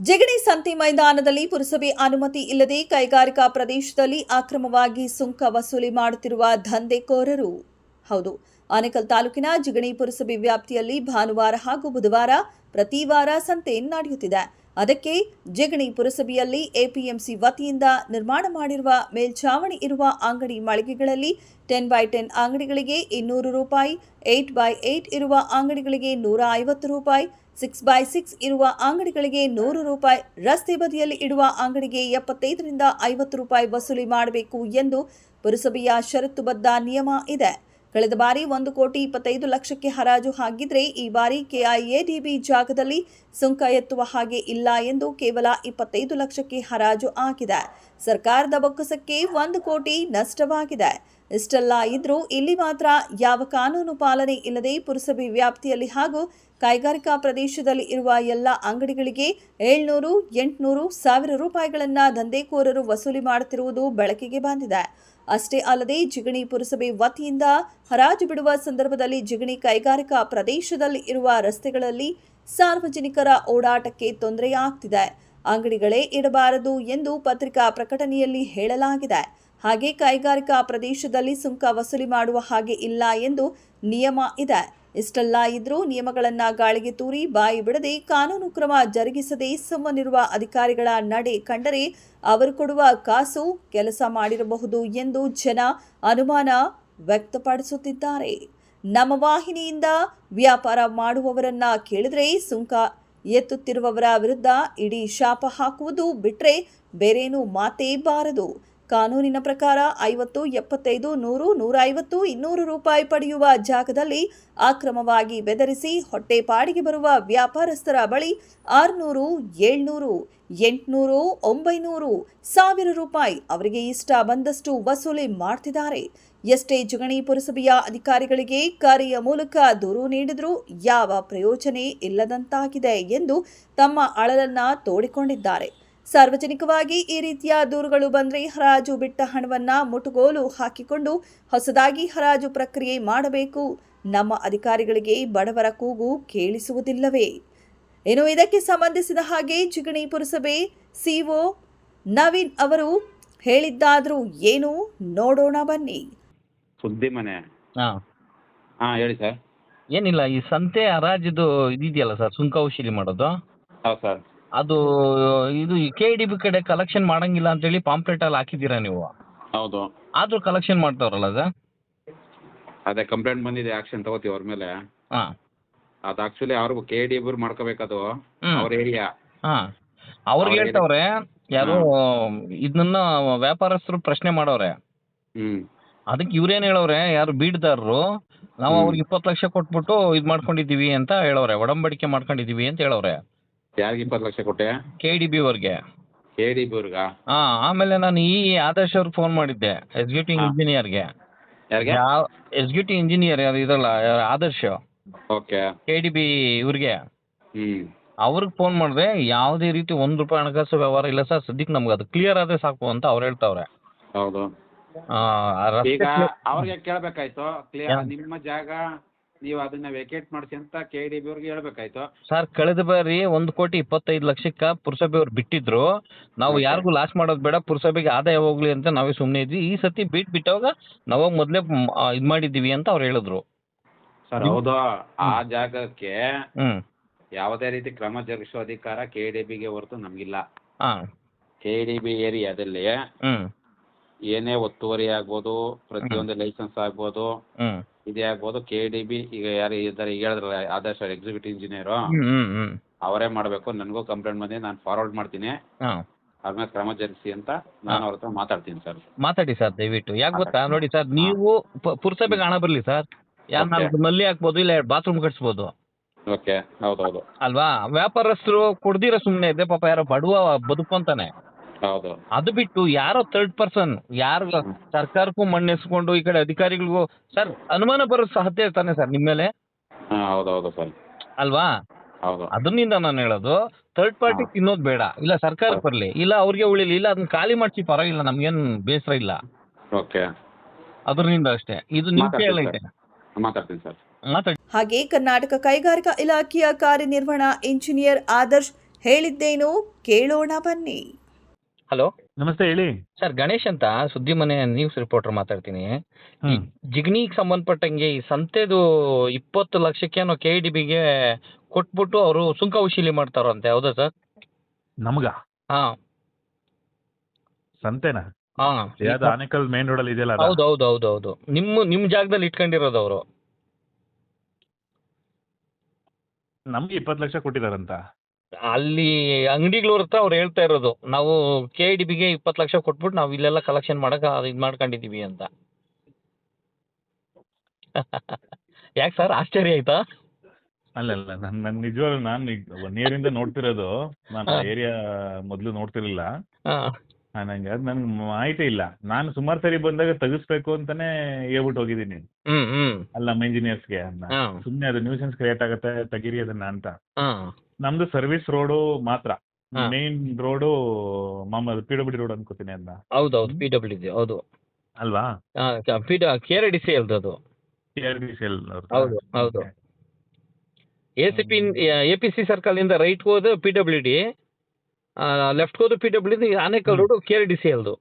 ಜಿಗಣಿ ಸಂತೆ ಮೈದಾನದಲ್ಲಿ ಪುರಸಭೆ ಅನುಮತಿ ಇಲ್ಲದೆ ಕೈಗಾರಿಕಾ ಪ್ರದೇಶದಲ್ಲಿ ಅಕ್ರಮವಾಗಿ ಸುಂಕ ವಸೂಲಿ ಮಾಡುತ್ತಿರುವ ದಂಧೆಕೋರರು. ಹೌದು, ಆನೇಕಲ್ ತಾಲೂಕಿನ ಜಿಗಣಿ ಪುರಸಭೆ ವ್ಯಾಪ್ತಿಯಲ್ಲಿ ಭಾನುವಾರ ಹಾಗೂ ಬುಧವಾರ ಪ್ರತಿ ವಾರ ಸಂತೆ ನಡೆಯುತ್ತಿದೆ. ಅದಕ್ಕೆ ಜಿಗಣಿ ಪುರಸಭೆಯಲ್ಲಿ ಎಪಿಎಂಸಿ ವತಿಯಿಂದ ನಿರ್ಮಾಣ ಮಾಡಿರುವ ಮೇಲ್ಛಾವಣಿ ಇರುವ ಅಂಗಡಿ ಮಳಿಗೆಗಳಲ್ಲಿ 10x10 ಅಂಗಡಿಗಳಿಗೆ 200 ರೂಪಾಯಿ, 8x8 ಇರುವ ಅಂಗಡಿಗಳಿಗೆ 150 ರೂಪಾಯಿ, 6x6 ಇರುವ ಅಂಗಡಿಗಳಿಗೆ 100 ರೂಪಾಯಿ, ರಸ್ತೆ ಬದಿಯಲ್ಲಿ ಇಡುವ ಅಂಗಡಿಗೆ 75 ರಿಂದ 50 ರೂಪಾಯಿ ವಸೂಲಿ ಮಾಡಬೇಕು ಎಂದು ಪುರಸಭೆಯ ಷರತ್ತುಬದ್ಧ ನಿಯಮ ಇದೆ. ಕಳೆದ ಬಾರಿ 1,25 ಲಕ್ಷಕ್ಕೆ ಹರಾಜು ಹಾಕಿದ್ರೆ ಈ ಬಾರಿ ಕೆಐಎಡಿಬಿ ಜಾಗದಲ್ಲಿ ಸುಂಕ ಎತ್ತುವ ಹಾಗೆ ಇಲ್ಲ ಎಂದು ಕೇವಲ 25 ಲಕ್ಷಕ್ಕೆ ಹರಾಜು ಆಗಿದೆ. ಸರ್ಕಾರದ ಬೊಕ್ಕಸಕ್ಕೆ 1 ಕೋಟಿ ನಷ್ಟವಾಗಿದೆ. ಇಷ್ಟೆಲ್ಲ ಇದ್ರೂ ಇಲ್ಲಿ ಮಾತ್ರ ಯಾವ ಕಾನೂನು ಪಾಲನೆ ಇಲ್ಲದೆ ಪುರಸಭೆ ವ್ಯಾಪ್ತಿಯಲ್ಲಿ ಹಾಗೂ ಕೈಗಾರಿಕಾ ಪ್ರದೇಶದಲ್ಲಿ ಇರುವ ಎಲ್ಲ ಅಂಗಡಿಗಳಿಗೆ 700, 800, 1000 ರೂಪಾಯಿಗಳನ್ನು ದಂಧೆಕೋರರು ವಸೂಲಿ ಮಾಡುತ್ತಿರುವುದು ಬೆಳಕಿಗೆ ಬಂದಿದೆ. ಅಷ್ಟೇ ಅಲ್ಲದೆ ಜಿಗಣಿ ಪುರಸಭೆ ವತಿಯಿಂದ ಹರಾಜು ಬಿಡುವ ಸಂದರ್ಭದಲ್ಲಿ ಜಿಗಣಿ ಕೈಗಾರಿಕಾ ಪ್ರದೇಶದಲ್ಲಿ ಇರುವ ರಸ್ತೆಗಳಲ್ಲಿ ಸಾರ್ವಜನಿಕರ ಓಡಾಟಕ್ಕೆ ತೊಂದರೆಯಾಗ್ತಿದೆ. ಅಂಗಡಿಗಳೇ ಇಡಬಾರದು ಎಂದು ಪತ್ರಿಕಾ ಪ್ರಕಟಣೆಯಲ್ಲಿ ಹೇಳಲಾಗಿದೆ. ಹಾಗೆ ಕೈಗಾರಿಕಾ ಪ್ರದೇಶದಲ್ಲಿ ಸುಂಕ ವಸೂಲಿ ಮಾಡುವ ಹಾಗೆ ಇಲ್ಲ ಎಂದು ನಿಯಮ ಇದೆ. ಇಷ್ಟೆಲ್ಲ ಇದ್ರೂ ನಿಯಮಗಳನ್ನು ಗಾಳಿಗೆ ತೂರಿ ಬಾಯಿ ಬಿಡದೆ ಕಾನೂನು ಕ್ರಮ ಜರುಗಿಸದೆ ಸುಮ್ಮನಿರುವ ಅಧಿಕಾರಿಗಳ ನಡೆ ಕಂಡರೆ ಅವರು ಕೊಡುವ ಕಾಸು ಕೆಲಸ ಮಾಡಿರಬಹುದು ಎಂದು ಜನ ಅನುಮಾನ ವ್ಯಕ್ತಪಡಿಸುತ್ತಿದ್ದಾರೆ. ನಮ್ಮ ವಾಹಿನಿಯಿಂದ ವ್ಯಾಪಾರ ಮಾಡುವವರನ್ನ ಕೇಳಿದ್ರೆ ಸುಂಕ ಎತ್ತುತ್ತಿರುವವರ ವಿರುದ್ಧ ಇಡೀ ಶಾಪ ಹಾಕುವುದು ಬಿಟ್ರೆ ಬೇರೇನೂ ಮಾತೇ ಬಾರದು. ಕಾನೂನಿನ ಪ್ರಕಾರ 50, 75, 100, 150, 200 ರೂಪಾಯಿ ಪಡೆಯುವ ಜಾಗದಲ್ಲಿ ಅಕ್ರಮವಾಗಿ ಬೆದರಿಸಿ ಹೊಟ್ಟೆಪಾಡಿಗೆ ಬರುವ ವ್ಯಾಪಾರಸ್ಥರ ಬಳಿ 600, 700, 800, 900, 1000 ರೂಪಾಯಿ ಅವರಿಗೆ ಇಷ್ಟ ಬಂದಷ್ಟು ವಸೂಲಿ ಮಾಡ್ತಿದ್ದಾರೆ. ಎಷ್ಟೇ ಜಿಗಣಿ ಪುರಸಭೆಯ ಅಧಿಕಾರಿಗಳಿಗೆ ಕರೆಯ ಮೂಲಕ ದೂರು ನೀಡಿದ್ರೂ ಯಾವ ಪ್ರಯೋಜನ ಇಲ್ಲದಂತಾಗಿದೆ ಎಂದು ತಮ್ಮ ಅಳಲನ್ನ ತೋಡಿಕೊಂಡಿದ್ದಾರೆ. ಸಾರ್ವಜನಿಕವಾಗಿ ಈ ರೀತಿಯ ದೂರುಗಳು ಬಂದರೆ ಹರಾಜು ಬಿಟ್ಟ ಹಣವನ್ನ ಮುಟುಗೋಲು ಹಾಕಿಕೊಂಡು ಹೊಸದಾಗಿ ಹರಾಜು ಪ್ರಕ್ರಿಯೆ ಮಾಡಬೇಕು. ನಮ್ಮ ಅಧಿಕಾರಿಗಳಿಗೆ ಬಡವರ ಕೂಗು ಕೇಳಿಸುವುದಿಲ್ಲವೇ? ಇನ್ನು ಇದಕ್ಕೆ ಸಂಬಂಧಿಸಿದ ಹಾಗೆ ಜಿಗಣಿ ಪುರಸಭೆ ಸಿಒ ನವೀನ್ ಅವರು ಹೇಳಿದ್ದಾದ್ರೂ ಏನು ನೋಡೋಣ ಬನ್ನಿ. ಸುದ್ದಿ ಮನೆ ಹೇಳಿ ಸರ್. ಏನಿಲ್ಲ, ಈ ಸಂತೆ ಹರಾಜಿದು ಇದೆಯಲ್ಲ ಸರ್, ಸುಂಕ ವಸೂಲಿ ಮಾಡೋದು. ಹೌದು ಸರ್. ಅದು ಇದು KIDB ಕಡೆ ಕಲೆಕ್ಷನ್ ಮಾಡಂಗಿಲ್ಲ ಅಂತೇಳಿ ಪಾಂಪ್ಲೆಟ್ ಅಲ್ಲಿ ಹಾಕಿದ್ದೀರಾ ನೀವು. ಹೌದು. ಆದ್ರೂ ಕಲೆಕ್ಷನ್ ಮಾಡ್ತಾವ್ರಲ್ಲ ಸರ್. ಅದೇ ಕಂಪ್ಲೇಂಟ್ ಬಂದಿದೆ, ಆಕ್ಷನ್ ತಗೋತೀವಿ ಅವ್ರ ಮೇಲೆ. ಹಾಂ, ಅದು ಆಕ್ಚುಲಿ ಅವ್ರಿಗೂ KIDB ಮಾಡ್ಕೋಬೇಕದು ಅವ್ರ ಏರಿಯಾ. ಹಾಂ, ಅವ್ರಿಗೆ ಹೇಳ್ತಾವ್ರೆ ಯಾರು ಇದನ್ನ ವ್ಯಾಪಾರಸ್ಥರು ಪ್ರಶ್ನೆ ಮಾಡವ್ರೆ. ಅದಕ್ಕೆ ಇವ್ರೇನು ಹೇಳವ್ರೆ, ಯಾರು ಬೀಡ್ದಾರರು, ನಾವು ಅವ್ರಿಗೆ 20 ಲಕ್ಷ ಕೊಟ್ಬಿಟ್ಟು ಇದು ಮಾಡ್ಕೊಂಡಿದೀವಿ ಅಂತ ಹೇಳವ್ರೆ, ಒಡಂಬಡಿಕೆ ಮಾಡ್ಕೊಂಡಿದೀವಿ ಅಂತ ಹೇಳವ್ರೆ. ಯಾರಿಗೆ 20 ಲಕ್ಷ ಕೊಟ್ಟೆ? KIDB ಅವ್ರಿಗೆ. KIDB ಅವ್ರಿಗ? ಆಮೇಲೆ ನಾನು ಈ ಆದರ್ಶ್ ಅವ್ರಿಗೆ ಫೋನ್ ಮಾಡಿದ್ದೆ, ಎಕ್ಸಿಕ್ಯೂಟಿವ್ ಇಂಜಿನಿಯರ್ಗೆ. ಯಾರಿಗೆ? ಎಕ್ಸಿಕ್ಯೂಟಿವ್ ಇಂಜಿನಿಯರ್ ಯಾರು ಇದಲ್ಲ, ಆದರ್ಶ್. ಓಕೆ. KIDB ಇವ್ರಿಗೆ. ಅವ್ರಿಗೆ ಫೋನ್ ಮಾಡಿದೆ, ಯಾವುದೇ ರೀತಿ 1 ರೂಪಾಯಿ ಹಣಕಾಸು ವ್ಯವಹಾರ ಇಲ್ಲ ಸರ್, ಸದ್ಯಕ್ಕೆ ನಮ್ಗೆ ಅದು ಕ್ಲಿಯರ್ ಆದ್ರೆ ಸಾಕು ಅಂತ ಅವ್ರು ಹೇಳ್ತಾವ್ರೆ. ಹೌದು. ಈಗ ಅವ್ರಿಗೆ ಕೇಳಬೇಕಾಯ್ತು, ನಿಮ್ಮ ಜಾಗ ನೀವು ಅದನ್ನ ವೇಕೇಟ್ ಮಾಡಿಸಿ ಅಂತ KIDB ಅವ್ರಿಗೆ ಹೇಳ್ಬೇಕಾಯ್ತು. ಸರ್, ಕಳೆದ ಬಾರಿ 1,25 ಲಕ್ಷಕ್ಕೆ ಪುರಸಭೆ ಅವ್ರು ಬಿಟ್ಟಿದ್ರು. ನಾವು ಯಾರಿಗೂ ಲಾಸ್ ಮಾಡೋದು ಬೇಡ, ಪುರಸಭೆಗೆ ಆದಾಯ ಹೋಗ್ಲಿ ಅಂತ ನಾವೇ ಸುಮ್ಮನೆ ಇದ್ವಿ. ಈ ಸತಿ ಬಿಟ್ಟವಾಗ ನಾವು ಮೊದಲೇ ಇದು ಮಾಡಿದ್ದೀವಿ ಅಂತ ಅವ್ರು ಹೇಳಿದ್ರು. ಸರ್ ಹೌದು, ಆ ಜಾಗಕ್ಕೆ ಯಾವುದೇ ರೀತಿ ಕ್ರಮ ಜರುಗಿಸುವ ಅಧಿಕಾರ KIDBಗೆ ಹೊರತು ನಮಗಿಲ್ಲ. KIDB ಏರಿಯಾದಲ್ಲಿ ಏನೇ ಒತ್ತುವರಿ ಆಗ್ಬೋದು, ಪ್ರತಿಯೊಂದು ಲೈಸೆನ್ಸ್ ಆಗ್ಬೋದು, ಇದೇ ಆಗ್ಬೋದು, KIDB ಈಗ ಯಾರು ಇದ್ದಾರೆ ಈಗ ಹೇಳಿದ್ರಲ್ಲ ಆದರ್ಶ ಎಕ್ಸಿಕ್ಯೂಟಿವ್ ಇಂಜಿನಿಯರು, ಅವರೇ ಮಾಡಬೇಕು. ನನಗೂ ಕಂಪ್ಲೇಂಟ್ ಬಂದಿದೆ, ನಾನು ಫಾರ್ವರ್ಡ್ ಮಾಡ್ತೀನಿ, ಅವ್ರ ಮೇಲೆ ಕ್ರಮ ಜರುಗಿಸಿ ಅಂತ ನಾನು ಅವ್ರ ಹತ್ರ ಮಾತಾಡ್ತೀನಿ ಸರ್. ಮಾತಾಡಿ ಸರ್ ದಯವಿಟ್ಟು. ಯಾಕೆ ಗೊತ್ತಾ, ನೋಡಿ ಸರ್, ನೀವು ಪುರಸಭೆಗೆ ಹಣ ಬರಲಿ ಸರ್, ಯಾರು ನಲ್ಲಿ ಹಾಕ್ಬೋದು, ಇಲ್ಲ ಬಾತ್ರೂಮ್ ಕಟ್ಸ್ಬೋದು. ಓಕೆ. ಹೌದೌದು ಅಲ್ವಾ? ವ್ಯಾಪಾರಸ್ಥರು ಕೊಡ್ದಿರ ಸುಮ್ಮನೆ ಇದೆ, ಪಾಪ ಯಾರೋ ಬಡವ ಬದುಕು ಅಂತಾನೆ. ಹೌದು. ಅದು ಬಿಟ್ಟು ಯಾರೋ ಥರ್ಡ್ ಪರ್ಸನ್, ಯಾರು ಸರ್ಕಾರಕ್ಕೂ ಮಣ್ಣೆಸ್ಕೊಂಡು ಈ ಕಡೆ ಅಧಿಕಾರಿಗಳಿಗೂ ಸರ್ ಅನುಮಾನ ಬರೋ ಸಾಧ್ಯ ಇರ್ತಾನೆ ಸರ್ ನಿಮ್ಮ ಮೇಲೆ. ಹೌದೌದು ಸರ್. ಅಲ್ವಾ? ಹೌದು. ಅದರಿಂದ ನಾನು ಹೇಳೋದು, ಥರ್ಡ್ ಪಾರ್ಟಿ ತಿನ್ನೋದು ಬೇಡ. ಇಲ್ಲ ಸರ್ಕಾರಕ್ಕೆ ಬರಲಿ, ಇಲ್ಲ ಅವ್ರಿಗೆ ಉಳಿಲಿ, ಇಲ್ಲ ಅದನ್ನ ಖಾಲಿ ಮಾಡಿಸಿ ಪರವಾಗಿಲ್ಲ, ನಮ್ಗೇನು ಬೇಸರ ಇಲ್ಲ. ಓಕೆ. ಅದರಿಂದ ಅಷ್ಟೇ. ಇದು ನಿಮ್ಮ ಕೈಯಲ್ಲಿ ಐತೆ. ಮಾತಾಡ್ತೀನಿ ಸರ್. ಹಾಗೆ ಕರ್ನಾಟಕ ಕೈಗಾರಿಕಾ ಇಲಾಖೆಯ ಕಾರ್ಯನಿರ್ವಹಣಾ ಇಂಜಿನಿಯರ್ ಆದರ್ಶ್ ಹೇಳಿದ್ದೇನು ಕೇಳೋಣ ಬನ್ನಿ. ಹಲೋ ನಮಸ್ತೆ, ಹೇಳಿ. ಸರ್, ಗಣೇಶ್ ಅಂತ ಸುದ್ದಿ ಮನೆ ನ್ಯೂಸ್ ರಿಪೋರ್ಟರ್ ಮಾತಾಡ್ತೀನಿ. ಈ ಹ್ಮ್. ಜಿಗಣಿಗೆ ಸಂಬಂಧಪಟ್ಟಂಗೆ ಈ ಸಂತೆದು 20 ಲಕ್ಷಕ್ಕೇನೋ KDBಗೆ ಕೊಟ್ಬಿಟ್ಟು ಅವರು ಸುಂಕ ವಸೂಲಿ ಮಾಡ್ತಾರಂತೆ, ಹೌದಾ ಸರ್? ನಮ್ಗ ಹಾ ಸಂತೆನಾ? ಹಾ ಯಾವ್ದು ಆನೇಕಲ್ ಮೇನ್ ರೋಡ್ ಅಲ್ಲಿ ಇದೆಯಲ್ಲ ಅದ? ಹೌದು ಹೌದು ಹೌದು ಹೌದು. ನಿಮ್ಮ ಜಾಗದಲ್ಲಿ ಇಟ್ಕೊಂಡಿರೋದು ಅವರು. ನಮ್ಗೆ 20 ಲಕ್ಷ ಕೊಟ್ಟಿದಾರಂತ. ಅಲ್ಲಿ ಅಂಗಡಿಗಳವ್ರ ಹತ್ರ ಅವ್ರು ಹೇಳ್ತಾ ಇರೋದು, ನಾವು KDBಗೆ 20 ಲಕ್ಷ ಕೊಟ್ಬಿಟ್ಟು ನಾವು ಇಲ್ಲೆಲ್ಲ ಕಲೆಕ್ಷನ್ ಮಾಡಕ್ ಇದು ಮಾಡ್ಕೊಂಡಿದೀವಿ ಅಂತ. ಯಾಕೆ ಸರ್, ಆಶ್ಚರ್ಯ ಆಯ್ತಾ? ಅಲ್ಲ ನನ್ ನಿಜವಾಗ್ಲೂ ನಾನು 1 year ಇಂದ ನೋಡ್ತಿರೋದು. ನಾನು ಆ ಏರಿಯಾ ಮೊದ್ಲು ನೋಡ್ತಿರ್ಲಿಲ್ಲ. ಹಾ ನಂಗೆ ಅದ್ ನನ್ಗೆ ಮಾಹಿತಿ ಇಲ್ಲ. ನಾನು ಸುಮಾರು ಸರಿ ಬಂದಾಗ ತೆಗಿಸ್ಬೇಕು ಅಂತಾನೆ ಹೇಳ್ಬಿಟ್ಟು ಹೋಗಿದ್ದೀನಿ ಅಲ್ಲ ನಮ್ಮ ಇಂಜಿನಿಯರ್ಸ್ಗೆ. ಹಾ. ಸುಮ್ನೆ ಅದು ನ್ಯೂಸೆನ್ಸ್ ಕ್ರಿಯೇಟ್ ಆಗುತ್ತೆ, ತೆಗೀರಿ ಅದನ್ನ ಅಂತ. ಹಾ ನಮ್ದು ಸರ್ವಿಸ್ ರೋಡು ಮಾತ್ರ, ಹಾ. ಮೇನ್ ರೋಡು ಮಾಮೂಲು PWD ರೋಡ್ ಅನ್ಕೋತೀನಿ ಅದನ್ನ, ಹೌದೌದು, PWD ಹೌದು. ಅಲ್ವಾ? KRDC ಅದು. KRDCL ಹೌದು ಹೌದು. APC ಸರ್ಕಲ್ ಇಂದ ರೈಟ್ ಹೋದ PWD, ಲೆಫ್ಟ್ ಹೋದ PWD, Anekal road KRDC ಅಲ್ದು.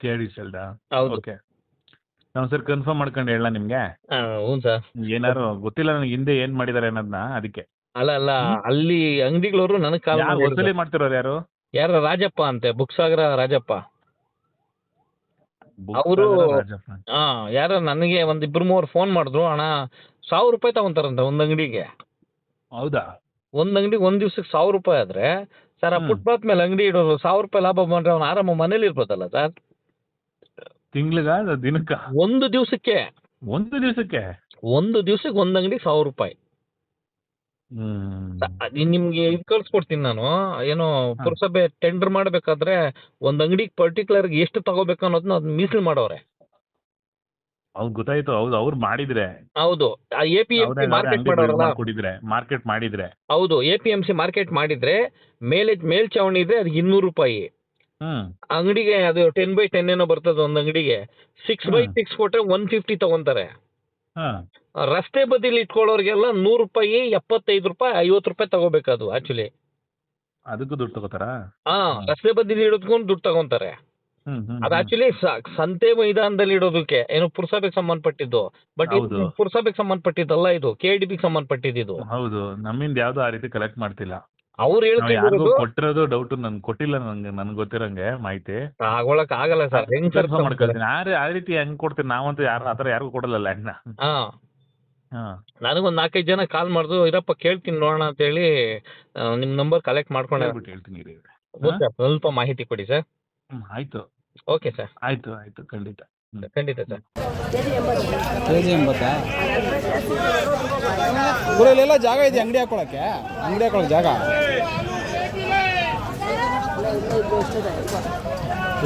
KRDCL ಹೌದು. ಓಕೆ. ನಾವು ಸರ್ ಕನ್ಫರ್ಮ್ ಮಾಡ್ಕೊಂಡು ಹೇಳ ನಿಮ್ಗೆ. ಹ್ಞೂ ಸರ್. ಏನಾರು ಗೊತ್ತಿಲ್ಲ ನನಗೆ ಹಿಂದೆ ಏನ್ ಮಾಡಿದಾರೆ ಅನ್ನೋದನ್ನ, ಅದಕ್ಕೆ. ಅಲ್ಲ ಅಲ್ಲಿ ಅಂಗಡಿಗಳವರು ನನಗೆ ಕಾಲ್ ಯಾರು ಮಾಡಿ ವಸೂಲಿ ಮಾಡ್ತಿರೋರು? ಯಾರ ರಾಜಪ್ಪ ಅಂತೆ, ಬುಕ್ಸಾಗರ ರಾಜಪ್ಪ. ಅವರು ರಾಜಪ್ಪ. ಯಾರೋ ನನಗೆ 1-2-3 ಫೋನ್ ಮಾಡಿದ್ರು, ಅಣ್ಣ 1000 ರೂಪಾಯಿ ತಗೊಂತಾರಂತೆ ಒಂದ್ ಅಂಗಡಿಗೆ. ಹೌದಾ? ಒಂದ್ ಅಂಗಡಿಗೆ ಒಂದ್ ದಿವ್ಸಕ್ಕೆ 1000 ರೂಪಾಯಿ ಆದ್ರೆ ಸರ್, ಆ ಫುಟ್ಪಾತ್ ಮೇಲೆ ಅಂಗಡಿ ಇಡೋರು 1000 ರೂಪಾಯಿ ಲಾಭ ಮಾಡ್ರೆ ಅವ್ನು ಆರಾಮ ಮನೇಲಿ ಇರ್ಬೋದಲ್ಲ ಸರ್? ತಿಂಗ್ಳಿಗ ದಿನಕ್ಕ? ಒಂದು ದಿವ್ಸಕ್ಕೆ ಒಂದು ದಿವಸಕ್ಕೆ ಒಂದ್ ಅಂಗಡಿಗೆ 1000 ರೂಪಾಯಿ. ನಿಮ್ಗೆ ಇದು ಕಳ್ಸ್ಕೊಡ್ತೀನಿ ನಾನು, ಏನೋ ಪುರಸಭೆ ಟೆಂಡರ್ ಮಾಡ್ಬೇಕಾದ್ರೆ ಒಂದ್ ಅಂಗಡಿಗೆ ಪರ್ಟಿಕ್ಯುಲರ್ ಎಷ್ಟು ತಗೋಬೇಕು ಅನ್ನೋದನ್ನ ಅದ್ ಮೀಸಲು ಮಾಡೋರೆ. ಹೌದು, ಗೊತ್ತಾಯ್ತು. ಹೌದು, ಅವ್ರು ಮಾಡಿದ್ರೆ. ಹೌದು, APMC ಮಾರ್ಕೆಟ್ ಮಾಡೋರಲ್ಲ, ಮಾರ್ಕೆಟ್ ಮಾಡಿದ್ರೆ. ಹೌದು, APMC ಮಾರ್ಕೆಟ್ ಮಾಡಿದ್ರೆ ಮೇಲ್ಚಾವಣಿ ಇದ್ರೆ ಅದಕ್ಕೆ 200 ರೂಪಾಯಿ. ಅಂಗಡಿಗೆ ಅದು 10x10 ಏನೋ ಬರ್ತದೆ ಒಂದ್ ಅಂಗಡಿಗೆ. 6x6 ಕೊಟ್ರೆ 150 ತಗೊಂತಾರೆ. ರಸ್ತೆ ಬದಿಲಿ ಇಟ್ಕೊಳ್ಳೋರ್ಗೆಲ್ಲ 100 ರೂಪಾಯಿ, 75 ರೂಪಾಯಿ, 50 ರೂಪಾಯಿ ತಗೋಬೇಕದು ಆಕ್ಚುಲಿ. ಅದಕ್ಕೂ ದುಡ್ಡು ತಗೋತಾರ? ರಸ್ತೆ ಬದಿಲಿ ಇಡೋದ್ಕೊಂಡು ದುಡ್ಡು ತಗೊಂತಾರೆ. ಅದು ಆಕ್ಚುಲಿ ಸಂತೆ ಮೈದಾನದಲ್ಲಿ ಇಡೋದಕ್ಕೆ ಏನು ಪುರಸಭೆಗೆ ಸಂಬಂಧಪಟ್ಟಿದ್ದು. ಬಟ್ ಇದು ಪುರಸಭೆಗೆ ಸಂಬಂಧಪಟ್ಟಿದ್ದಲ್ಲ, ಇದು KDBಗೆ ಸಂಬಂಧಪಟ್ಟಿದ್ದು. ಹೌದು, ನಮ್ಮಿಂದ ಯಾವ್ದು ಆ ರೀತಿ ಕಲೆಕ್ಟ್ ಮಾಡ್ತಿಲ್ಲ. ಅವ್ರು ಹೇಳ್ತಿರೋದು ಕೊಟ್ಟಿರೋದು ಡೌಟ್, ನನ್ ಕೊಟ್ಟಿಲ್ಲ, ನನ್ಗೆ ಗೊತ್ತಿರಂಗೆ ಮಾಹಿತಿ ತಗೊಳಕ್ ಆಗಲ್ಲ ಸರ್. ಹೆಂಗ್ ಸರ್ ಮಾಡ್ಕೊಳ್ತೀನಿ ಆ ರೀತಿ ಹೆಂಗ್ ಕೊಡ್ತೀನಿ? ನಾವಂತೂ ಆತರ ಯಾರಿಗೂ ಕೊಡಲ್ಲ ಅಣ್ಣ. ನನಗೊಂದ್ 4-5 ಜನ ಕಾಲ್ ಮಾಡಿದ್ರು, ಇರಪ್ಪ ಕೇಳ್ತೀನಿ ನೋಡೋಣ ಅಂತ ಹೇಳಿ ನಿಮ್ ನಂಬರ್ ಕಲೆಕ್ಟ್ ಮಾಡ್ಕೊಂಡೆ. ಹೇಳ್ತೀನಿ, ಸ್ವಲ್ಪ ಮಾಹಿತಿ ಕೊಡಿ ಸರ್. ಆಯ್ತು. Okay sir. ಆಯ್ತು ಖಂಡಿತ ಸರ್. KG 80 ಊರಲ್ಲೆಲ್ಲ ಜಾಗ ಇದೆ ಅಂಗಡಿ ಹಾಕೊಳಕ್ಕೆ ಜಾಗ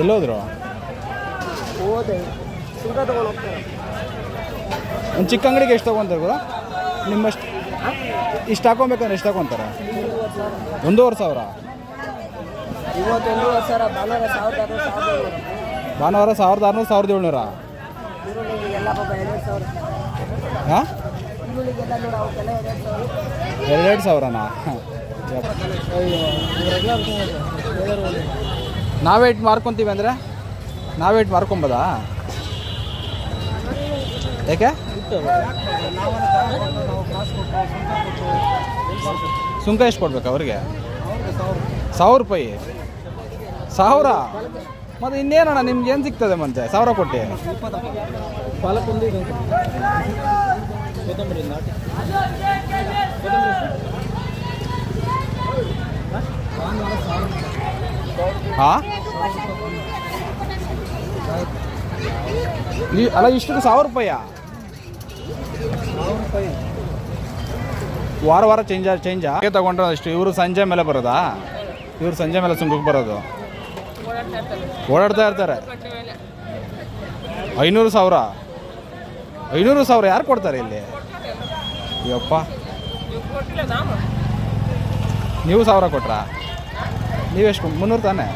ಎಲ್ಲೋದ್ರು? ಒಂದು ಚಿಕ್ಕ ಅಂಗಡಿಗೆ ಎಷ್ಟು ತಗೊಂತಾರೆ ಗುರು? ನಿಮ್ಮಷ್ಟು ಇಷ್ಟು ಹಾಕೊಬೇಕಂದ್ರೆ ಎಷ್ಟು ತಗೊಂತಾರೆ? 1,500,000. ಭಾನುವಾರ 1,600, 1,700. ಹಾಂ, 2,000ನಾ? ನಾವೇ ಇಟ್ಟು ಮಾರ್ಕೊತೀವಿ ಅಂದರೆ ನಾವೇ ಇಟ್ಟು ಮಾರ್ಕೊಬೋದಾ? ಯಾಕೆ? ಸುಂಕ ಎಷ್ಟು ಕೊಡ್ಬೇಕು ಅವ್ರಿಗೆ? 1,000 ರೂಪಾಯಿ? 1,000? ಮತ್ತು ಇನ್ನೇನಣ್ಣ ನಿಮ್ಗೆ ಏನು ಸಿಗ್ತದೆ ಮತ್ತೆ 1,000 ಕೊಟ್ಟು? ಹಾಂ, ಅಲ್ಲ ಇಷ್ಟಕ್ಕೆ 1,000 ರೂಪಾಯಾ? ವಾರ ಚೇಂಜಾ ತಗೊಂಡ್ರೆ ಅಷ್ಟು. ಇವರು ಸಂಜೆ ಮೇಲೆ ಬರೋದಾ? ಇವರು ಸಂಜೆ ಮೇಲೆ ಸುಂಕಕ್ಕೆ ಬರೋದು? ಓಡಾಡ್ತಾ ಇರ್ತಾರೆ. 500,000 ಯಾರು ಕೊಡ್ತಾರೆ ಇಲ್ಲಿ? ಅಯ್ಯಪ್ಪ, ನೀವು 1,000 ಕೊಟ್ರಾ? ನೀವೆಷ್ಟು? 300 ತಾನೆ?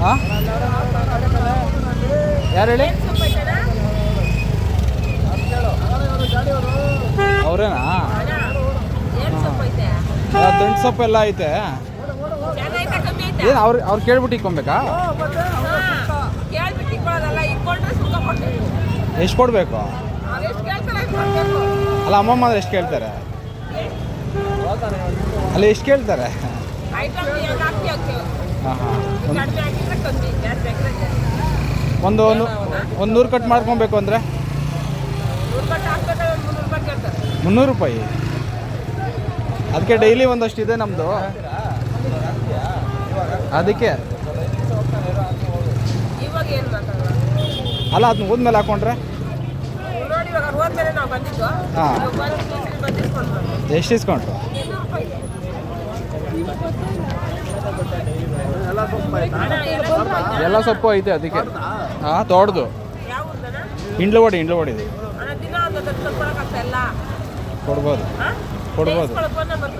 ಹಾಂ, ಯಾರು ಹೇಳಿ? ಅವರೇನಾ? ಏನು ಸೊಪ್ಪು ಐತೆ ದಂಟು ಸೊಪ್ಪು ಎಲ್ಲ ಐತೆ. ಚೆನ್ನಾಗೈತೆ ಕಮ್ಮಿ ಐತೆ ಏನು ಅವ್ರು ಕೇಳ್ಬಿಟ್ಟು ಇಕ್ಕೊಬೇಕಾ? ಕೇಳ್ಬಿಟ್ಟು ಇಕ್ಕೊಳ್ಳೋದಲ್ಲ ಇಕ್ಕೊಂಡ್ರೆ ಸುಖ ಕೊಡ್ತೀವಿ ಎಷ್ಟು ಕೊಡಬೇಕು? ಅವ್ರು ಎಷ್ಟು ಕೇಳ್ತಾರೆ ಅಷ್ಟು ಕೊಡ್ಬೇಕು ಅಲ್ಲ ಅಮ್ಮಮ್ಮ ಅಂದ್ರೆ ಎಷ್ಟು ಕೇಳ್ತಾರೆ? ಅಲ್ಲ ಎಷ್ಟು ಕೇಳ್ತಾರೆ? ಐಟಮ್ ಎಲ್ಲ ಹಾಕಿ ಹಾಕ್ತೀವಿ ಹಾಂ ಹಾಂ. ಕಡಿಮೆ ಹಾಕಿದ್ರೆ ಕಮ್ಮಿ ಜಾಸ್ತಿ ಹಾಕಿದ್ರೆ ಜಾಸ್ತಿ ಒಂದು 100 ಕಟ್ ಮಾಡ್ಕೊಬೇಕು ಅಂದರೆ 100 ರೂಪಾಯಿ ಹಾಕ್ಬೇಕಾದ್ರೆ ಒಂದು 300 ರೂಪಾಯಿ ಕೇಳ್ತಾರೆ 300 ರೂಪಾಯಿ. ಅದಕ್ಕೆ ಡೈಲಿ ಒಂದಷ್ಟು ಇದೆ ನಮ್ಮದು, ಅದಕ್ಕೆ. ಇವಾಗ ಏನು ಮಾತಾಡೋಣ ಅಲ್ಲ ಅದನ್ನ ಹೋದ್ಮೇಲೆ ಹಾಕೊಂಡ್ರೆ ನೋಡಿ ಇವಾಗ ಹೋದ್ಮೇಲೆ ನಾವು ಬಂದಿದ್ದು ಹಾಂ. ಬಂದಿಸ್ಕೊಂಡು ಎಷ್ಟು ಇಸ್ಕೊಂಡ್ರು? 200 ರೂಪಾಯಿ ಎಲ್ಲ ಸೊಪ್ಪು ಐತೆ ಅದಕ್ಕೆ. ಹಾಂ ದೊಡ್ಡದು ಯಾವ ಊರ್ದನ ಇಂಡ್ಲವಾಡಿ ಇದೆ. ಅಣ್ಣ ದಿನ ಒಂದು 10 ಕೊಡೋಕ್ಕಾಗ್ತಾ ಇಲ್ಲ ಕೊಡ್ಬೋದು ಹಾಂ ಕೊಡ್ಬೋದು. Phone number